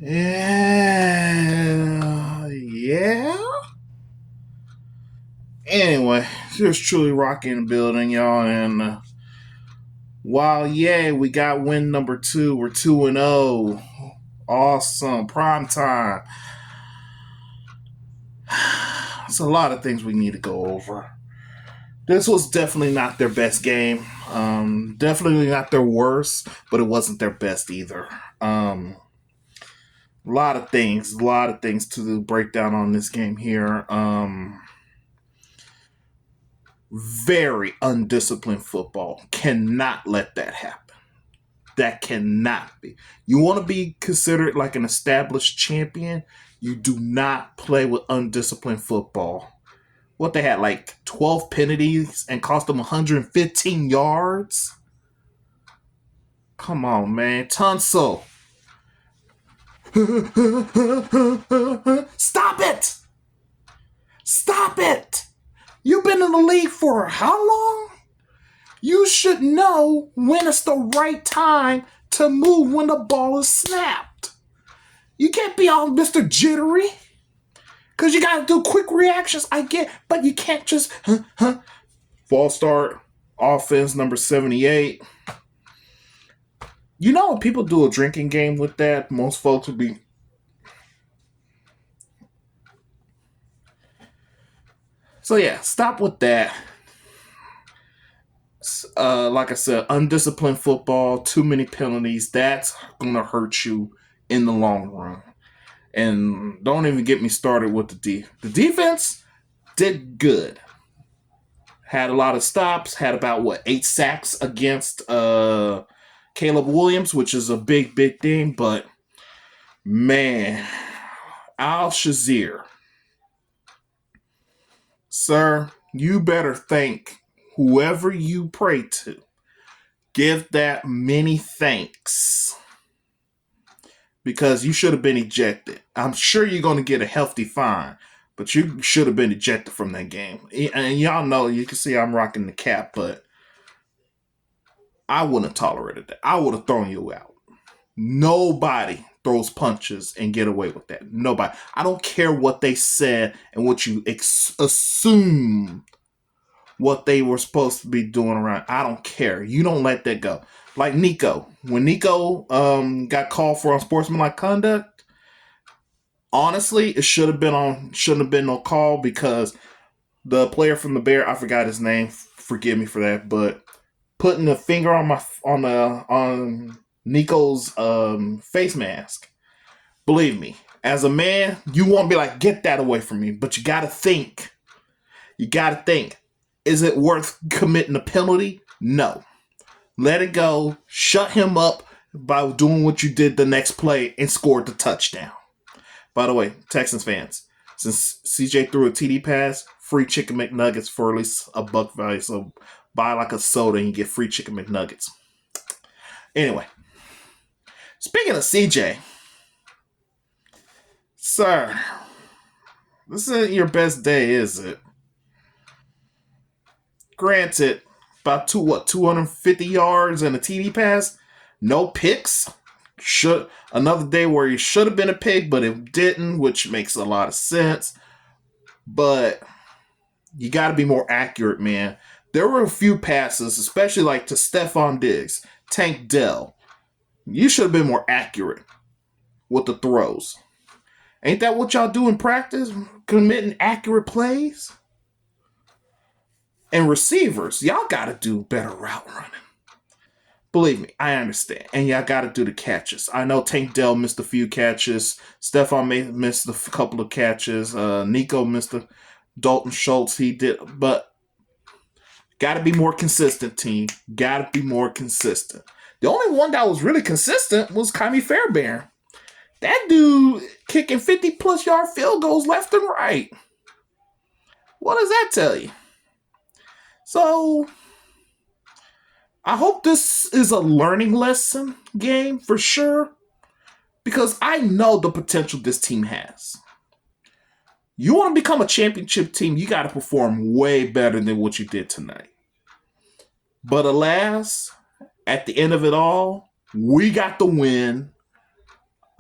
Yeah. Anyway, here's truly rocking the building, y'all. And while we got win number 2. We're 2-0. Awesome. Prime time. It's a lot of things we need to go over. This was definitely not their best game. Definitely not their worst, but it wasn't their best either. A lot of things to break down on this game here. Very undisciplined football. Cannot let that happen. That cannot be. You want to be considered like an established champion, you do not play with undisciplined football. What, they had like 12 penalties and cost them 115 yards? Come on, man. Tunsil. Stop it! Stop it! You've been in the league for how long? You should know when it's the right time to move when the ball is snapped. You can't be all Mr. Jittery. Because you got to do quick reactions, I get, but you can't just, False start, offense number 78. You know, when people do a drinking game with that, most folks would be. So yeah, stop with that. Like I said, undisciplined football, too many penalties. That's going to hurt you in the long run. And don't even get me started with the defense did good. Had a lot of stops. Had about 8 sacks against Caleb Williams, which is a big thing. But man, Al Shazier, sir, you better thank whoever you pray to. Give that many thanks. Because you should have been ejected. I'm sure you're going to get a hefty fine, but you should have been ejected from that game. And y'all know, you can see I'm rocking the cap, but I wouldn't have tolerated that. I would have thrown you out. Nobody throws punches and get away with that. Nobody. I don't care what they said and what you assume what they were supposed to be doing around. I don't care. You don't let that go. Like Nico. When Nico got called for unsportsmanlike conduct, honestly, it shouldn't have been no call because the player from the Bear, I forgot his name. Forgive me for that, but putting the finger on Nico's face mask. Believe me, as a man, you won't be like, get that away from me. But you gotta think. Is it worth committing a penalty? No. Let it go. Shut him up by doing what you did the next play and scored the touchdown. By the way, Texans fans, since CJ threw a TD pass, free chicken McNuggets for at least $1 value. So buy like a soda and you get free chicken McNuggets. Anyway, speaking of CJ, sir, this isn't your best day, is it? Granted, about 250 yards and a TD pass, no picks. Another day where he should have been a pick, but it didn't, which makes a lot of sense. But you got to be more accurate, man. There were a few passes, especially like to Stephon Diggs, Tank Dell. You should have been more accurate with the throws. Ain't that what y'all do in practice? Committing accurate plays? And receivers, y'all got to do better route running. Believe me, I understand. And y'all got to do the catches. I know Tank Dell missed a few catches. Stephon missed a couple of catches. Nico missed a Dalton Schultz, he did. But got to be more consistent, team. Got to be more consistent. The only one that was really consistent was Kyrie Fairbairn. That dude kicking 50-plus yard field goals left and right. What does that tell you? So, I hope this is a learning lesson game for sure. Because I know the potential this team has. You want to become a championship team, you got to perform way better than what you did tonight. But alas, at the end of it all, we got the win.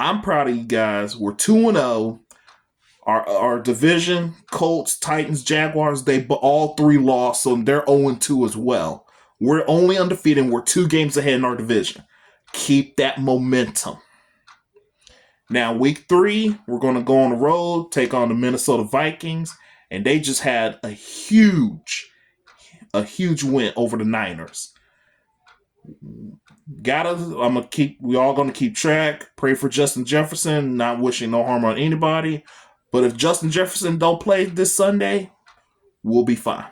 I'm proud of you guys. We're 2-0. Our division, Colts, Titans, Jaguars, they all three lost, so they're 0-2 as well. We're only undefeated. We're 2 games ahead in our division. Keep that momentum. Now, week 3, we're going to go on the road, take on the Minnesota Vikings, and they just had a huge win over the Niners. We all gonna keep track. Pray for Justin Jefferson. Not wishing no harm on anybody, but if Justin Jefferson don't play this Sunday, we'll be fine.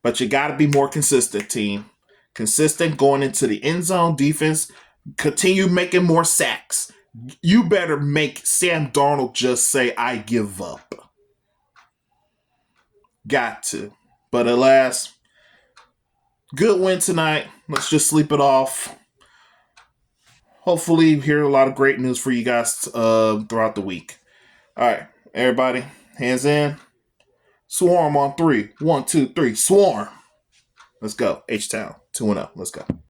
But you got to be more consistent, team. Consistent going into the end zone. Defense, continue making more sacks. You better make Sam Darnold just say, "I give up." Got to. But alas, good win tonight. Let's just sleep it off. Hopefully, hear a lot of great news for you guys throughout the week. All right, everybody, hands in. Swarm on 3. 1, 2, 3. Swarm. Let's go. H-Town 2-0. Let's go.